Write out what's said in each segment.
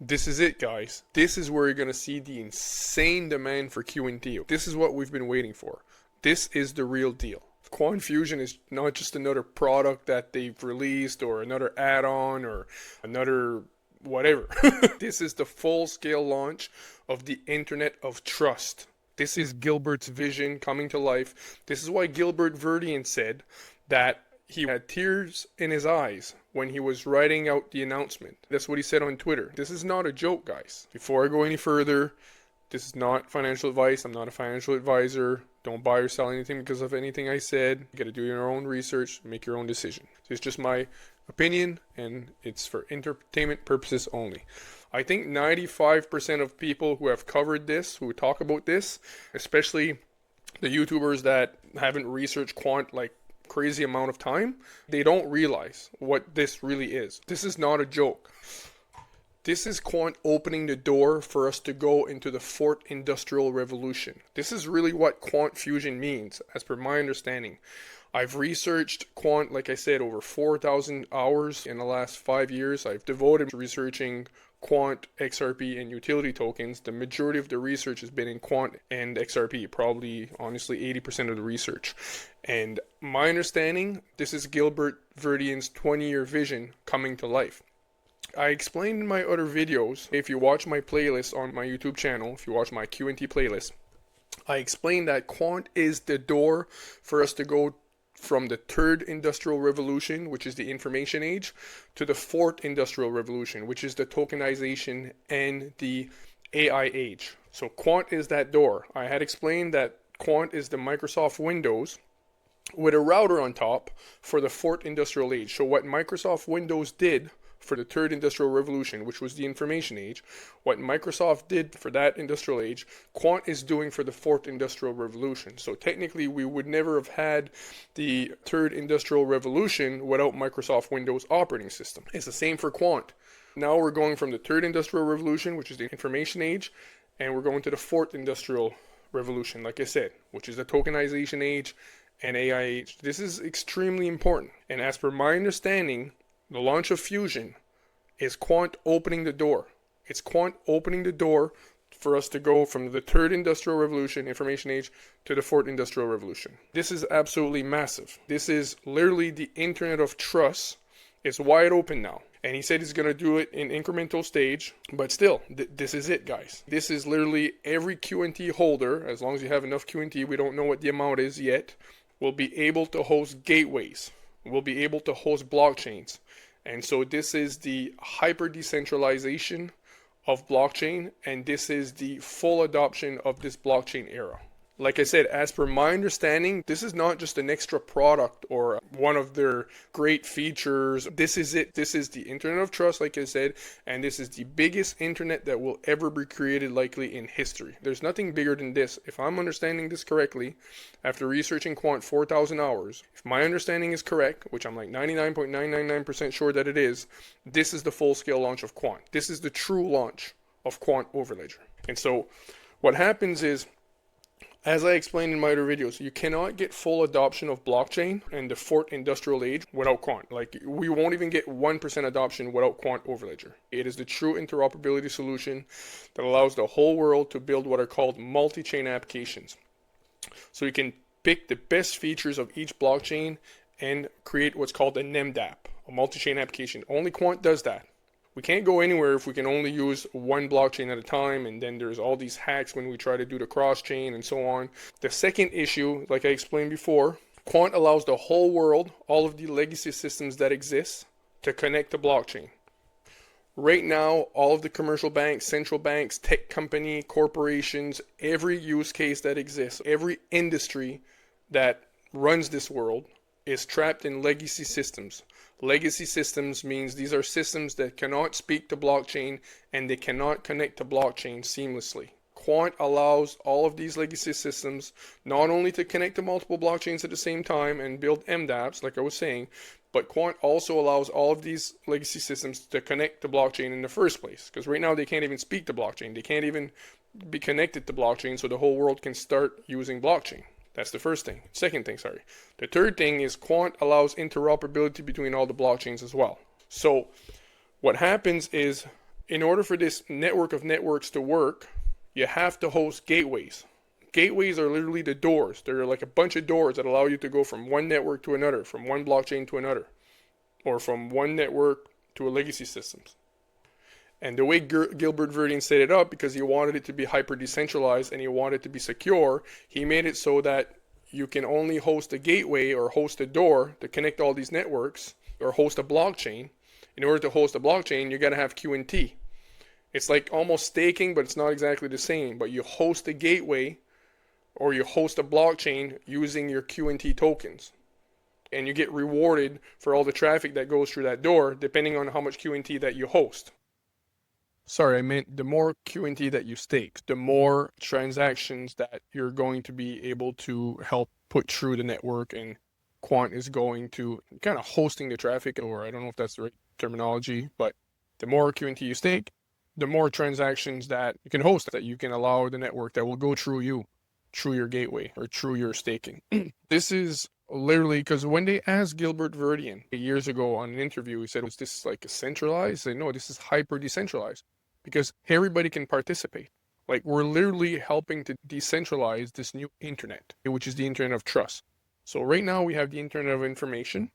This is it, guys. This is where you're going to see the insane demand for QNT. This is what we've been waiting for. This is the real deal. Quant Fusion is not just another product that they've released or another add-on or another whatever. This is the full-scale launch of the Internet of Trust. This is Gilbert's vision coming to life. This is why Gilbert Verdian said that he had tears in his eyes when he was writing out the announcement. That's what he said on Twitter. This is not a joke, guys. Before I go any further, this is not financial advice. I'm not a financial advisor. Don't buy or sell anything because of anything I said. You got to do your own research, make your own decision. So it's just my opinion, and it's for entertainment purposes only. I think 95% of people who have covered this, who talk about this, especially the YouTubers that haven't researched quant like crazy amount of time, they don't realize what this really is. This is not a joke. This is quant opening the door for us to go into the fourth industrial revolution. This is really what quant fusion means, as per my understanding. I've researched quant, like I said, over 4,000 hours in the last 5 years. I've devoted to researching quant, XRP, and utility tokens. The majority of the research has been in quant and XRP, probably, honestly, 80% of the research. And my understanding, this is Gilbert Verdian's 20-year vision coming to life. I explained in my other videos, if you watch my playlist on my YouTube channel, if you watch my QNT playlist, I explained that quant is the door for us to go from the third industrial revolution, which is the information age, to the fourth industrial revolution, which is the tokenization and the AI age. So quant is that door. I had explained that quant is the Microsoft Windows with a router on top for the fourth industrial age. So what Microsoft Windows did for the third industrial revolution, which was the information age, what Microsoft did for that industrial age, quant is doing for the fourth industrial revolution. So technically we would never have had the third industrial revolution without Microsoft Windows operating system. It's the same for quant. Now we're going from the third industrial revolution, which is the information age, and we're going to the fourth industrial revolution, like I said, which is the tokenization age and AI age. This is extremely important. And as per my understanding, the launch of Fusion is quant opening the door. It's quant opening the door for us to go from the third industrial revolution, information age, to the fourth industrial revolution. This is absolutely massive. This is literally the Internet of Trust. It's wide open now. And he said he's going to do it in incremental stage, but still, this is it, guys. This is literally every QNT holder, as long as you have enough QNT, we don't know what the amount is yet, will be able to host gateways, will be able to host blockchains. And so this is the hyper-decentralization of blockchain, and this is the full adoption of this blockchain era. Like I said, as per my understanding, this is not just an extra product or one of their great features. This is it. This is the Internet of Trust, like I said, and this is the biggest internet that will ever be created likely in history. There's nothing bigger than this. If I'm understanding this correctly, after researching quant 4,000 hours, if my understanding is correct, which I'm like 99.999% sure that it is, this is the full-scale launch of quant. This is the true launch of quant over ledger. And so what happens is, as I explained in my other videos, you cannot get full adoption of blockchain and the fourth industrial age without quant. Like, we won't even get 1% adoption without quant over ledger. It is the true interoperability solution that allows the whole world to build what are called multi-chain applications. So you can pick the best features of each blockchain and create what's called a mDApp, a multi-chain application. Only quant does that. We can't go anywhere if we can only use one blockchain at a time, and then there's all these hacks when we try to do the cross-chain and so on. The second issue, like I explained before, quant allows the whole world, all of the legacy systems that exist, to connect to blockchain. Right now, all of the commercial banks, central banks, tech company, corporations, every use case that exists, every industry that runs this world is trapped in legacy systems. Legacy systems means these are systems that cannot speak to blockchain and they cannot connect to blockchain seamlessly. Quant allows all of these legacy systems not only to connect to multiple blockchains at the same time and build mDApps, like I was saying, but Quant also allows all of these legacy systems to connect to blockchain in the first place. Because right now they can't even speak to blockchain. They can't even be connected to blockchain so the whole world can start using blockchain. That's the first thing. Second thing, sorry. The third thing is Quant allows interoperability between all the blockchains as well. So what happens is, In order for this network of networks to work, you have to host gateways. Gateways are literally the doors. They're like a bunch of doors that allow you to go from one network to another, from one blockchain to another, or from one network to a legacy system. And the way Gilbert Verdian set it up, because he wanted it to be hyper-decentralized and he wanted it to be secure, he made it so that you can only host a gateway or host a door to connect all these networks or host a blockchain. In order to host a blockchain, you got to have QNT. It's like almost staking, but it's not exactly the same. But you host a gateway or you host a blockchain using your QNT tokens. And you get rewarded for all the traffic that goes through that door, depending on how much QNT that you host. Sorry, I meant the more QNT that you stake, the more transactions that you're going to be able to help put through the network, and Quant is going to kind of hosting the traffic, or I don't know if that's the right terminology, but the more QNT you stake, the more transactions that you can host, that you can allow the network that will go through you, through your gateway or through your staking. This is literally because when they asked Gilbert Verdian years ago on an interview, he said, was this like a centralized? They said, no, this is hyper decentralized because everybody can participate. Like, we're literally helping to decentralize this new internet, which is the internet of trust. So right now we have the internet of information.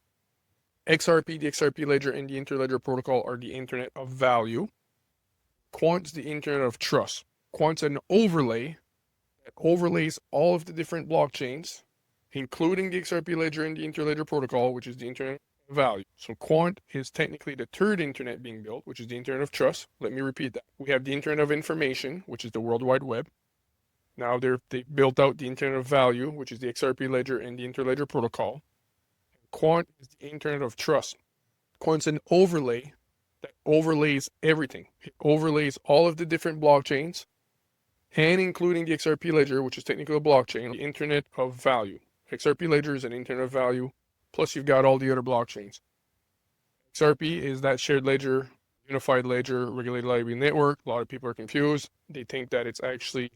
XRP, the XRP ledger, and the interledger protocol are the internet of value. Quant's the internet of trust. Quant's an overlay that overlays all of the different blockchains, including the XRP ledger and the interledger protocol, which is the internet of value. So Quant is technically the third internet being built, which is the internet of trust. Let me repeat that. We have the internet of information, which is the World Wide Web. Now they built out the internet of value, which is the XRP ledger and the interledger protocol. Quant is the internet of trust. Quant's an overlay that overlays everything. It overlays all of the different blockchains, and including the XRP ledger, which is technically a blockchain, the internet of value. XRP ledger is an internet of value, plus you've got all the other blockchains. XRP is that shared ledger, unified ledger, regulated liability network. A lot of people are confused. They think that it's actually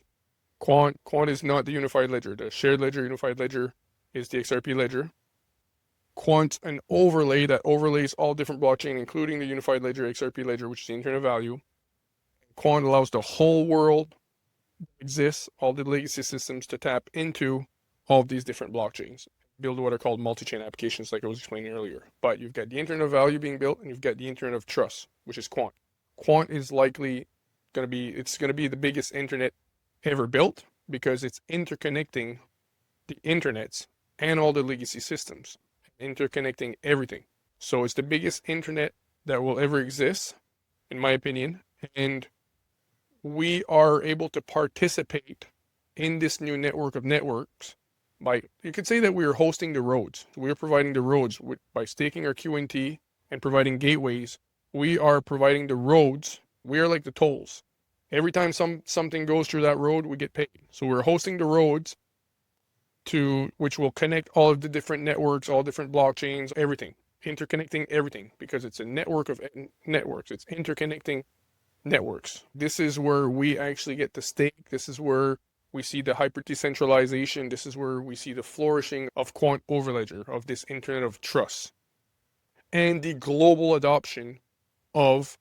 Quant. Quant is not the unified ledger. The shared ledger, unified ledger is the XRP ledger. Quant's an overlay that overlays all different blockchain, including the unified ledger, XRP ledger, which is the internet of value. Quant allows the whole world that exists, all the legacy systems, to tap into all of these different blockchains, build what are called multi-chain applications, like I was explaining earlier. But you've got the internet of value being built, and you've got the internet of trust, which is Quant. Quant is likely going to be the biggest internet ever built because it's interconnecting the internets and all the legacy systems, interconnecting everything. So it's the biggest internet that will ever exist, in my opinion, and we are able to participate in this new network of networks by, you could say that we are hosting the roads. We are providing the roads by staking our QNT and providing gateways. We are providing the roads. We are like the tolls. Every time something goes through that road, we get paid. So we're hosting the roads which will connect all of the different networks, all different blockchains, everything, interconnecting everything, because it's a network of networks. It's interconnecting networks. This is where we actually get the stake. This is where we see the hyper-decentralization. This is where we see the flourishing of Quant Overledger, of this internet of trust, and the global adoption of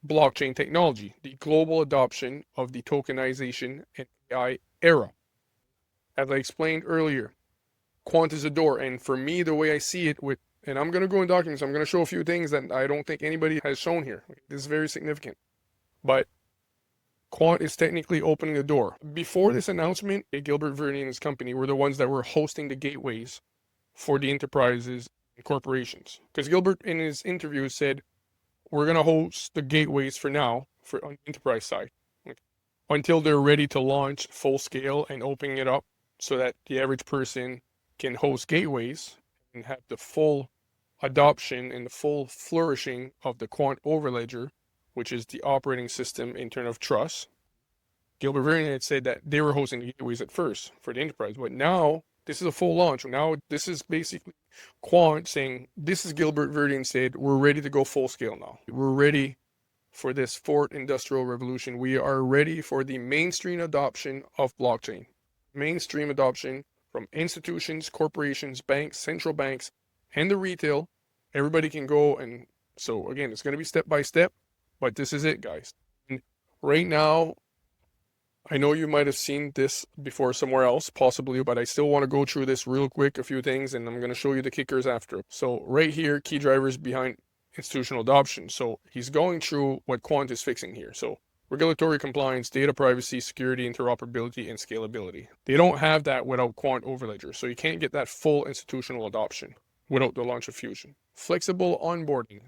blockchain technology, the global adoption of the tokenization and AI era. As I explained earlier, Quant is a door, and for me, the way I see it, and I'm going to go in documents, I'm going to show a few things that I don't think anybody has shown here. This is very significant. But Quant is technically opening the door. Before this announcement, Gilbert Verdian and his company were the ones that were hosting the gateways for the enterprises and corporations. Because Gilbert, in his interview, said, we're going to host the gateways for now, on the enterprise side, until they're ready to launch full scale and opening it up so that the average person can host gateways and have the full adoption and the full flourishing of the Quant Overledger, which is the operating system internet of trust. Gilbert Verdian had said that they were hosting the gateways at first for the enterprise, but now this is a full launch. Now this is basically Quant saying, this is Gilbert Verdian said, we're ready to go full scale now. We're ready for this fourth industrial revolution. We are ready for the mainstream adoption of blockchain. Mainstream adoption from institutions, corporations, banks, central banks, and the retail. Everybody can go, and so again, it's going to be step by step, But this is it, guys. And right now, I know you might have seen this before somewhere else, possibly, but I still want to go through this real quick, a few things, and I'm going to show you the kickers after. So right here, key drivers behind institutional adoption. So he's going through what Quant is fixing here. So regulatory compliance, data privacy, security, interoperability, and scalability. They don't have that without Quant Overledger, so you can't get that full institutional adoption without the launch of Fusion. Flexible onboarding.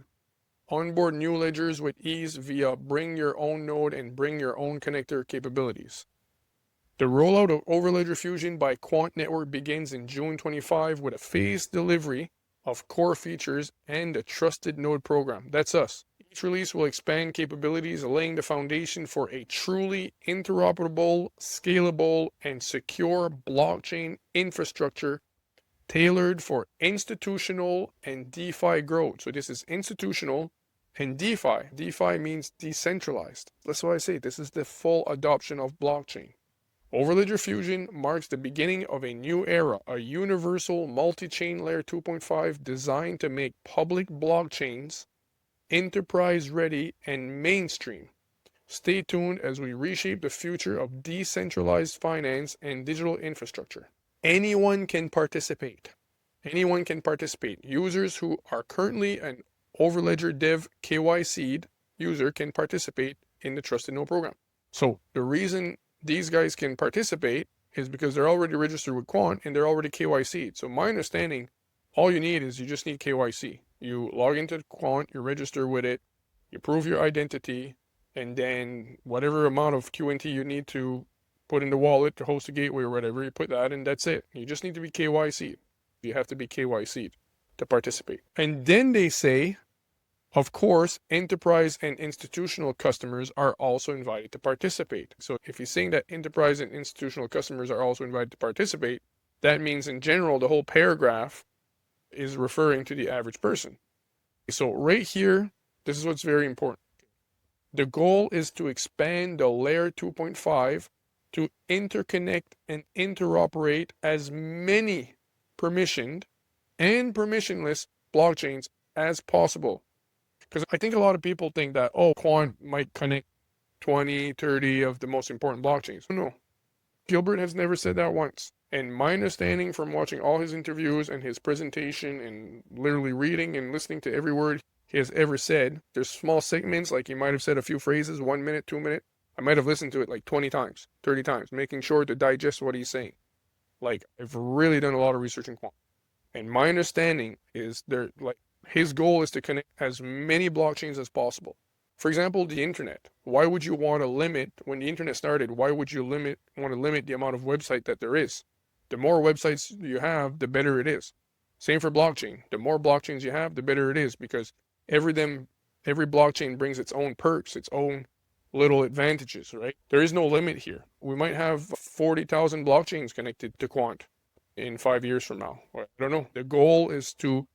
Onboard new ledgers with ease via bring your own node and bring your own connector capabilities. The rollout of Overledger Fusion by Quant Network begins in June 25 with a phased delivery of core features and a trusted node program. That's us. Each release will expand capabilities, laying the foundation for a truly interoperable, scalable, and secure blockchain infrastructure tailored for institutional and DeFi growth. So this is institutional and DeFi. DeFi means decentralized. That's why I say this is the full adoption of blockchain. Overledger Fusion marks the beginning of a new era, a universal multi-chain layer 2.5 designed to make public blockchains enterprise-ready and mainstream. Stay tuned as we reshape the future of decentralized finance and digital infrastructure. Anyone can participate. Anyone can participate. Users who are currently an Overledger Dev KYC'd user can participate in the Trusted Node program. So the reason these guys can participate is because they're already registered with Quant and they're already KYC'd. So my understanding, all you need is you just need KYC. You log into Quant, you register with it, you prove your identity, and then whatever amount of QNT you need to put in the wallet to host a gateway or whatever, you put that and that's it. You just need to be KYC'd. You have to be KYC'd to participate. And then they say, of course, enterprise and institutional customers are also invited to participate. So if he's saying that enterprise and institutional customers are also invited to participate, that means in general, the whole paragraph is referring to the average person. So right here, this is what's very important. The goal is to expand the layer 2.5 to interconnect and interoperate as many permissioned and permissionless blockchains as possible. Because I think a lot of people think that, oh, Quant might connect 20, 30 of the most important blockchains. No, Gilbert has never said that once. And my understanding from watching all his interviews and his presentation and literally reading and listening to every word he has ever said, there's small segments, like he might have said a few phrases, 1 minute, 2 minute. I might have listened to it like 20 times, 30 times, making sure to digest what he's saying. Like, I've really done a lot of research in Quant. And my understanding is his goal is to connect as many blockchains as possible. For example, the internet. Why would you want to limit, when the internet started, why would you want to limit the amount of website that there is? The more websites you have, the better it is. Same for blockchain. The more blockchains you have, the better it is, because every blockchain brings its own perks, its own little advantages, right? There is no limit here. We might have 40,000 blockchains connected to Quant in 5 years from now. I don't know. The goal is to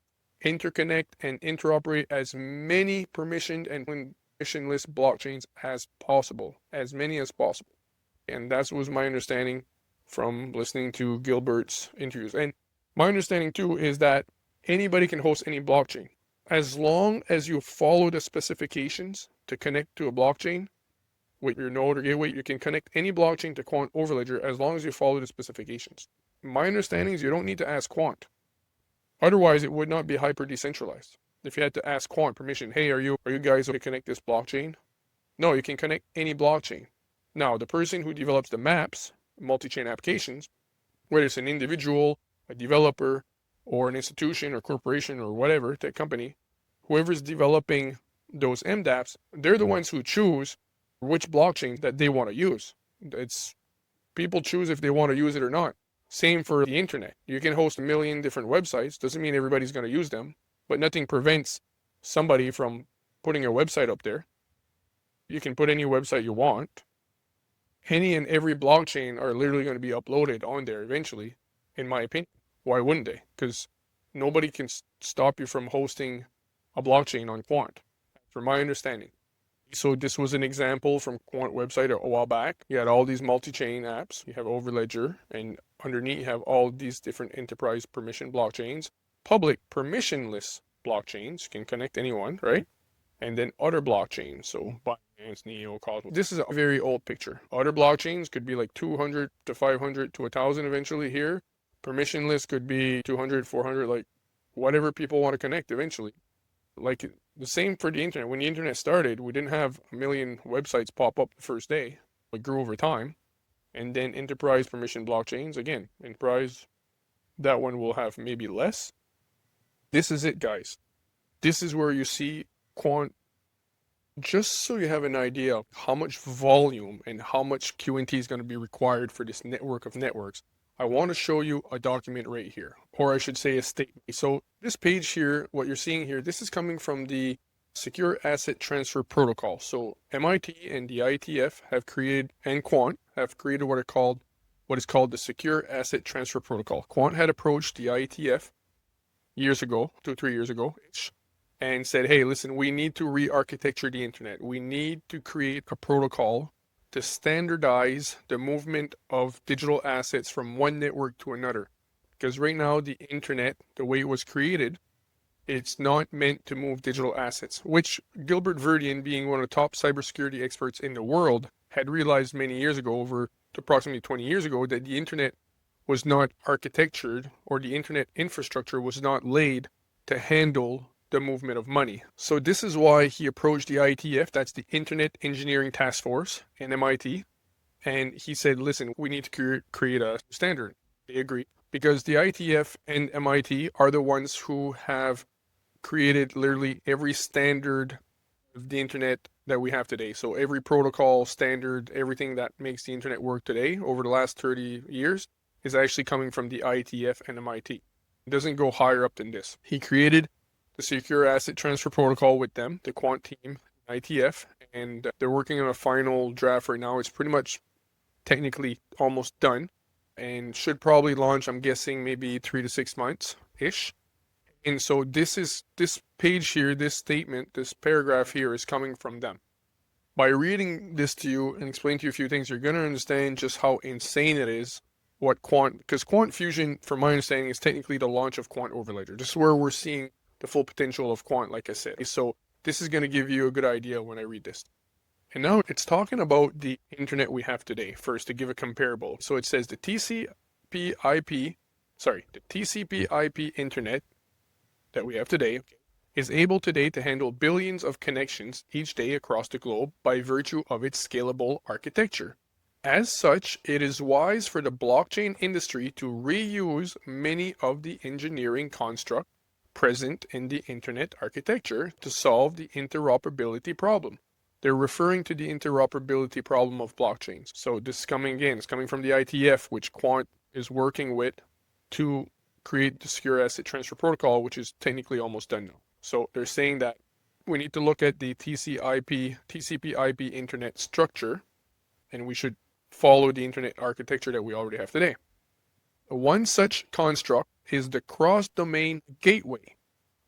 interconnect and interoperate as many permissioned and permissionless blockchains as possible, as many as possible. And that was my understanding from listening to Gilbert's interviews. And my understanding too is that anybody can host any blockchain. As long as you follow the specifications to connect to a blockchain with your node or gateway, you can connect any blockchain to Quant Overledger as long as you follow the specifications. My understanding is you don't need to ask Quant. Otherwise, it would not be hyper-decentralized. If you had to ask Quant permission, hey, are you guys going to connect this blockchain? No, you can connect any blockchain. Now, the person who develops the maps, multi-chain applications, whether it's an individual, a developer, or an institution or corporation or whatever, tech company, whoever's developing those mDApps, they're the ones who choose which blockchain that they want to use. It's people choose if they want to use it or not. Same for the internet. You can host 1 million different websites. Doesn't mean everybody's going to use them, but nothing prevents somebody from putting a website up there. You can put any website you want. Any and every blockchain are literally going to be uploaded on there eventually, in my opinion. Why wouldn't they? Because nobody can stop you from hosting a blockchain on Quant, from my understanding. So this was an example from Quant website a while back. You had all these multi-chain apps. You have Overledger, and underneath you have all these different enterprise permission blockchains. Public permissionless blockchains, you can connect anyone, right? and then other blockchains. So Binance, Neo, Cosmos. This is a very old picture. Other blockchains could be like 200 to 500 to 1,000 eventually here. Permissionless could be 200, 400, like whatever people want to connect eventually. Like the same for the internet. When the internet started, we didn't have a million websites pop up the first day. It grew over time. And then enterprise permission blockchains, again, enterprise, that one will have maybe less. This is it, guys. This is where you see Quant, just so you have an idea of how much volume and how much QNT is going to be required for this network of networks. I want to show you a document right here, or I should say a statement. So this page here, what you're seeing here, this is coming from the Secure Asset Transfer Protocol. So MIT and the IETF have created, and Quant have created what is called the Secure Asset Transfer Protocol. Quant had approached the IETF years ago, 2-3 years ago, and said, hey, listen, we need to re-architecture the internet. We need to create a protocol to standardize the movement of digital assets from one network to another. Because right now, the internet, the way it was created, it's not meant to move digital assets, which Gilbert Verdian, being one of the top cybersecurity experts in the world, had realized many years ago, over approximately 20 years ago, that the internet was not architectured, or the internet infrastructure was not laid to handle the movement of money. So this is why he approached the IETF, that's the Internet Engineering Task Force in MIT, and he said, listen, we need to create a standard. They agreed, because the IETF and MIT are the ones who have created literally every standard of the internet that we have today. So every protocol, standard, everything that makes the internet work today over the last 30 years is actually coming from the IETF and MIT. It doesn't go higher up than this. He created the Secure Asset Transfer Protocol with them, the Quant team, IETF, and they're working on a final draft right now. It's pretty much technically almost done and should probably launch, I'm guessing, maybe 3 to 6 months-ish. And so this page here, this statement, this paragraph here is coming from them. By reading this to you and explaining to you a few things, you're going to understand just how insane it is what because Quant Fusion, from my understanding, is technically the launch of Quant Overledger. This is where we're seeing the full potential of Quant, like I said. So this is going to give you a good idea when I read this. And now it's talking about the internet we have today, first, to give a comparable. So it says the TCP/IP internet that we have today is able today to handle billions of connections each day across the globe by virtue of its scalable architecture. As such, it is wise for the blockchain industry to reuse many of the engineering construct present in the internet architecture to solve the interoperability problem. They're referring to the interoperability problem of blockchains. So this is coming again, it's coming from the IETF, which Quant is working with to create the Secure Asset Transfer Protocol, which is technically almost done now. So they're saying that we need to look at the TCP/IP internet structure, and we should follow the internet architecture that we already have today. One such construct is the cross-domain gateway,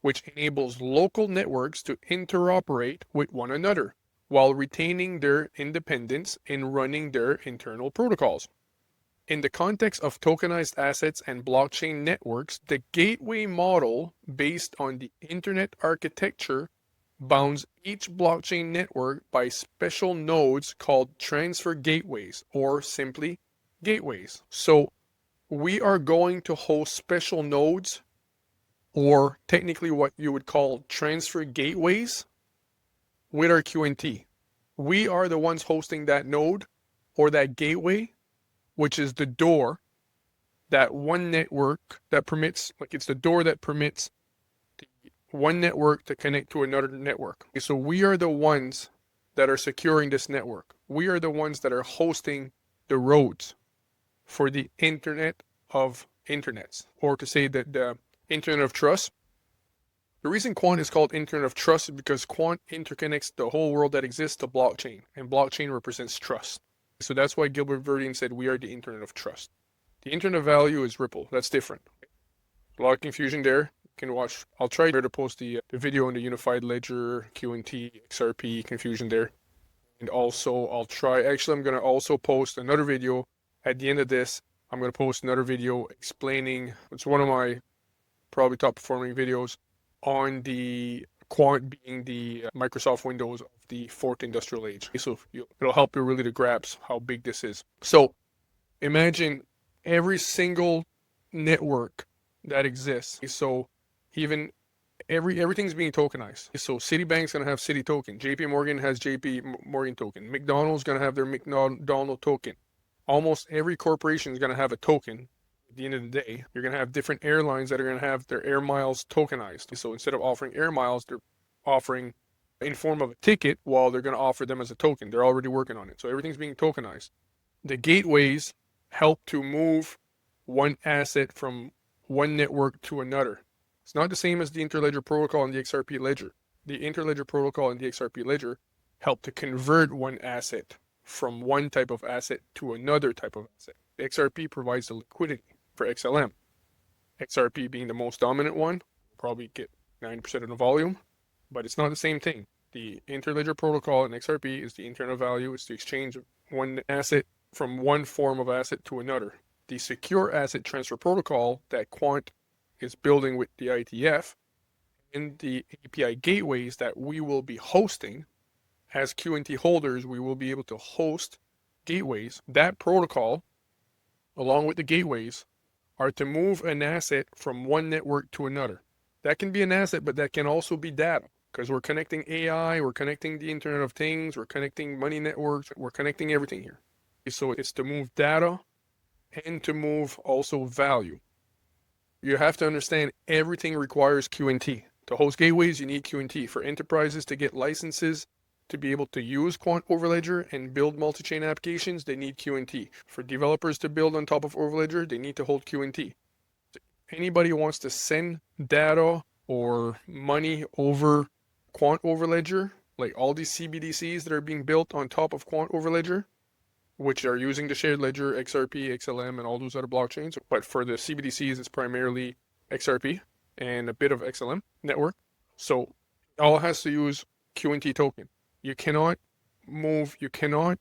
which enables local networks to interoperate with one another while retaining their independence in running their internal protocols. In the context of tokenized assets and blockchain networks, the gateway model based on the internet architecture bounds each blockchain network by special nodes called transfer gateways, or simply gateways. So we are going to host special nodes, or technically what you would call transfer gateways, with our QNT. We are the ones hosting that node or that gateway, which is the door that one network that permits, like it's the door that permits one network to connect to another network. So we are the ones that are securing this network. We are the ones that are hosting the roads for the internet of internets, or to say that the internet of trust. The reason Quant is called internet of trust is because Quant interconnects the whole world that exists to blockchain, and blockchain represents trust. So that's why Gilbert Verdian said we are the internet of trust. The internet of value is Ripple. That's different. A lot of confusion there. You can watch. I'll try to post the video on the unified ledger, QNT, XRP, confusion there. And also I'm going to also post another video at the end of this. I'm going to post another video explaining, it's one of my probably top performing videos on the Quant being the Microsoft Windows of the fourth industrial age. So it'll help you really to grasp how big this is. So imagine every single network that exists. So even everything's being tokenized. So Citibank's gonna have Citi token. JP Morgan has JP Morgan token. McDonald's gonna have their McDonald token. Almost every corporation is gonna have a token. At the end of the day, you're gonna have different airlines that are gonna have their air miles tokenized. So instead of offering air miles, they're offering in form of a ticket, while they're gonna offer them as a token. They're already working on it. So everything's being tokenized. The gateways help to move one asset from one network to another. It's not the same as the Interledger Protocol and the XRP Ledger. The Interledger Protocol and the XRP Ledger help to convert one asset from one type of asset to another type of asset. The XRP provides the liquidity for XLM. XRP being the most dominant one, probably get 90% of the volume, but it's not the same thing. The Interledger Protocol and XRP is the internal value. It's the exchange of one asset from one form of asset to another. The Secure Asset Transfer Protocol that Quant is building with the ITF and the API gateways that we will be hosting as QNT holders, we will be able to host gateways. That protocol, along with the gateways, are to move an asset from one network to another. That can be an asset, but that can also be data, because we're connecting AI, we're connecting the Internet of Things, we're connecting money networks, we're connecting everything here. So it's to move data and to move also value. You have to understand everything requires QNT. To host gateways, you need QNT. For enterprises to get licenses to be able to use Quant Overledger and build multi-chain applications, they need QNT. For developers to build on top of Overledger, they need to hold QNT. Anybody who wants to send data or money over Quant Overledger, like all these CBDCs that are being built on top of Quant Overledger, which are using the shared ledger, XRP, XLM, and all those other blockchains. But for the CBDCs, it's primarily XRP and a bit of XLM network. So it all has to use QNT token. You cannot mDApps,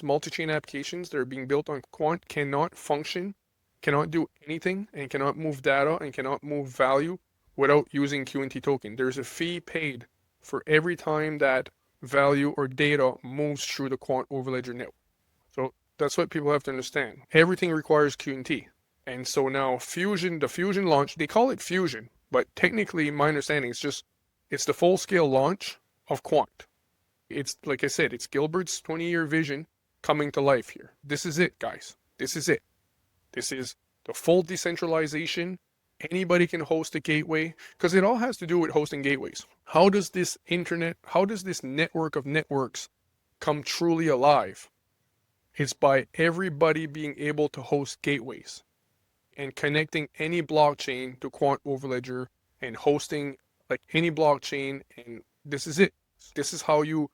multi-chain applications that are being built on Quant cannot function, cannot do anything, and cannot move data and cannot move value without using QNT token. There's a fee paid for every time that value or data moves through the Quant Overledger network. So that's what people have to understand. Everything requires QNT. And so now Fusion, the Fusion launch, they call it Fusion, but technically my understanding is it's the full-scale launch of Quant. It's, like I said, it's Gilbert's 20-year vision coming to life here. This is it, guys. This is it. This is the full decentralization. Anybody can host a gateway, because it all has to do with hosting gateways. How does this network of networks come truly alive? It's by everybody being able to host gateways and connecting any blockchain to Quant Overledger and hosting like any blockchain, and this is it. This is how you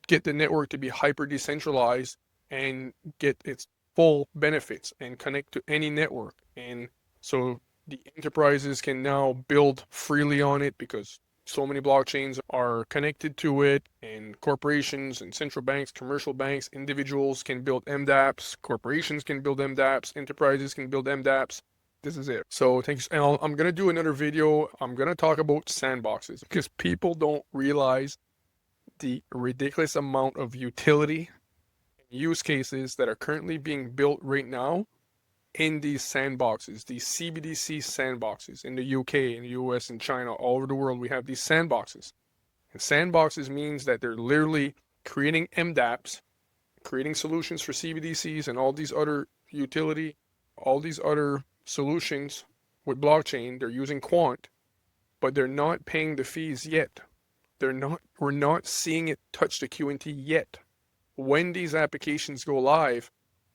get the network to be hyper-decentralized and get its full benefits and connect to any network. And so the enterprises can now build freely on it because so many blockchains are connected to it, and corporations and central banks, commercial banks, individuals can build mDApps, corporations can build mDApps, enterprises can build mDApps. This is it. So thanks. And I'm going to do another video. I'm going to talk about sandboxes because people don't realize the ridiculous amount of utility and use cases that are currently being built right now in these sandboxes, these CBDC sandboxes in the UK, in the US, and China, all over the world. We have these sandboxes. And sandboxes means that they're literally creating mDApps, creating solutions for CBDCs and all these other utility, all these other solutions with blockchain. They're using Quant, but they're not paying the fees yet. We're not seeing it touch the QNT yet. When these applications go live,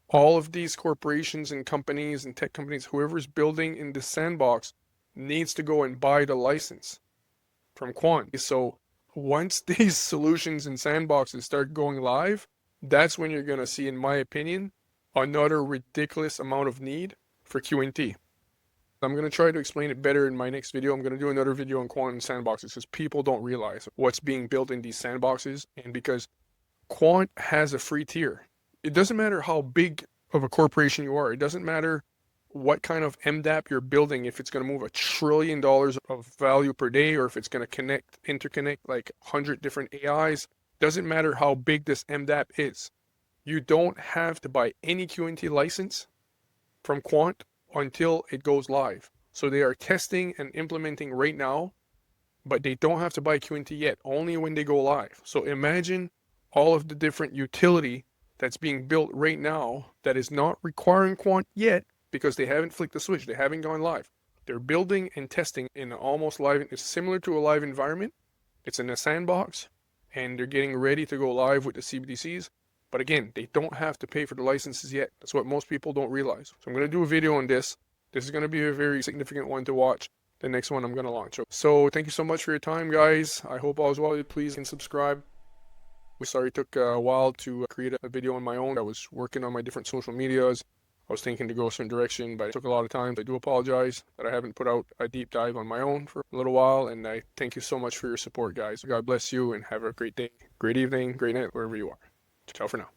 all of these corporations and companies and tech companies, whoever's building in the sandbox, needs to go and buy the license from Quant. So once these solutions and sandboxes start going live, that's when you're going to see, in my opinion, another ridiculous amount of need for QNT. I'm going to try to explain it better in my next video. I'm going to do another video on Quant and sandboxes because people don't realize what's being built in these sandboxes, and because Quant has a free tier. It doesn't matter how big of a corporation you are. It doesn't matter what kind of mDApp you're building, if it's going to move $1 trillion of value per day, or if it's going to interconnect like 100 different AIs. Doesn't matter how big this mDApp is. You don't have to buy any QNT license from Quant until it goes live. So they are testing and implementing right now, but they don't have to buy QNT yet, only when they go live. So imagine all of the different utility that's being built right now that is not requiring Quant yet because they haven't flicked the switch. They haven't gone live. They're building and testing in an almost live, it's similar to a live environment. It's in a sandbox, and they're getting ready to go live with the CBDCs. But again, they don't have to pay for the licenses yet. That's what most people don't realize. So I'm going to do a video on this. This is going to be a very significant one to watch. The next one I'm going to launch. So thank you so much for your time, guys. I hope all is well. Please subscribe. Sorry it took a while to create a video on my own. I was working on my different social medias. I was thinking to go a certain direction, but it took a lot of time. I do apologize that I haven't put out a deep dive on my own for a little while, and I thank you so much for your support, guys. God bless you, and have a great day, great evening, great night, wherever you are. Ciao for now.